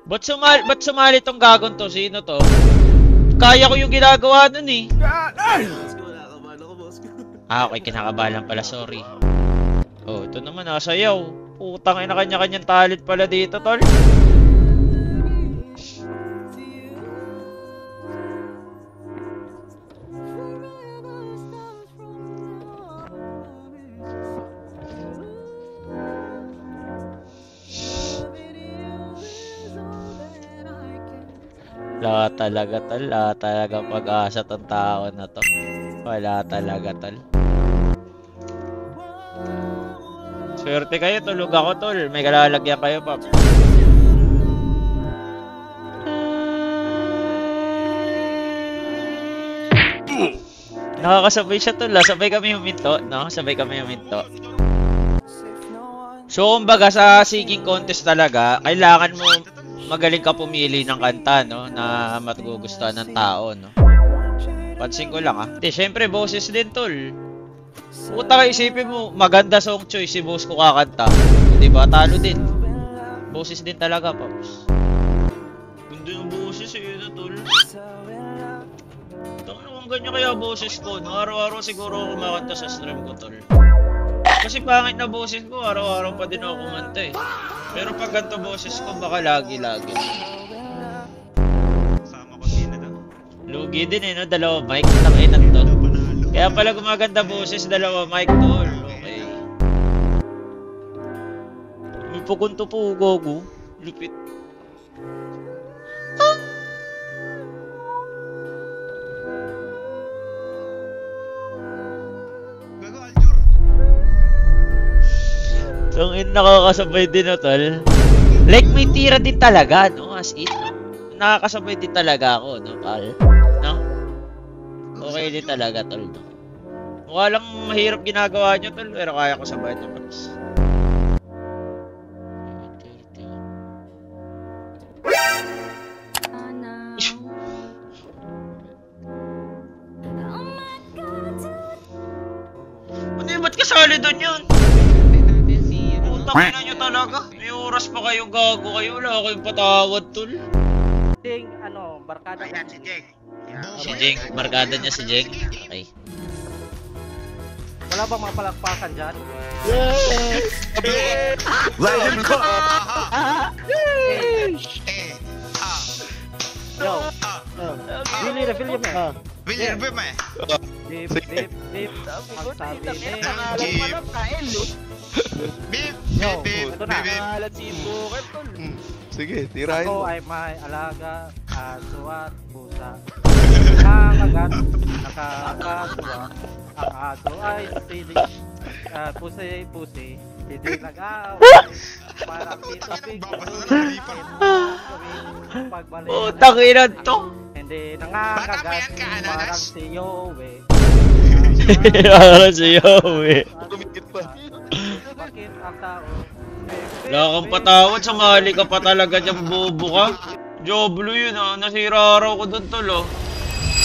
Ba't sumali tong gagong to? Sino to? Kaya ko yung ginagawa nun eh. Okay, kinakabalan pala, sorry. Oh, ito naman, nasayaw. Putang ina, kanya-kanyang talent pala dito, tol. Wala talaga, tol. Wala talaga pag-asa tong tao na to. Wala talaga, tol. Swerte kayo, tulog ako, tol. May kalalagyan kayo, pap. Nakakasabay siya, tol. Sabay kami huminto, no? Sabay kami huminto. So, kumbaga sa singing contest talaga, kailangan mo magaling ka pumili ng kanta, no? Na matugustuhan ng tao, no? Pansin ko lang, ha? Hindi, syempre, boses din, tol. Puta ka, isipin mo, maganda song choice si boss ko kakanta. Diba? Talo din. Boses din talaga, paps. Ganda yung boses, eh, tol. Tama naman ganyan kaya boses ko, no? Araw-araw siguro ako kumakanta sa stream ko, tol. Kasi pangit na boses ko, araw-araw pa din ako kumanta, eh. Pero pag ganito boses ko, baka lagi-lagi. Sama ko din na. Lugi din, eh, no? Dalawa mic, takinan to. Kaya pala gumaganda boses, dalawa mic, tol. Okay. May pukunto po, gogo. Lipit. Gago, Aljur. Tangin, nakakasabay din, no, tol. Like, may tira din talaga, no? As in, no? Nakakasabay din talaga ako, no, pal? No? Okay din talaga, tol, no? Mukha lang mahirap ginagawa nyo, tol, pero kaya ko sabayan nyo, paps. Ano yun? Ba't kasali doon yun? Putang ina nyo talaga. May oras pa kayong gago kayo. Wala kayong patawad, tol. Ding, ano, barkada. Ayan, si Jeng. Si Jeng, barkada niya si Jeng. Okay. Wala bang mga palakpakan dyan? Legend ko! Yo, Billy, refill yun eh. William Bim eh. Dip, dip, dip. Ang sabi ni... Bim! Yo, Bim! ito na. Bim! Sige, tirahin Ako mo. ay may alaga, aso at pusa. Nangagat, nakakatuwa. Ang aso ay sili. Pusi, hindi nag-aaway. Parang titubig. Pagbalik. Putang ina to. Hindi nangangagat. Bata pa yan ka, Parang Ananas? si Yowie. Parang si Yowie. Kumikit pa. Bakit ang tao? Wala kang patawad, sumali ka pa talaga dyan, bobo ka. Joblo yun, ah. Nasira araw ko doon, tol, oh.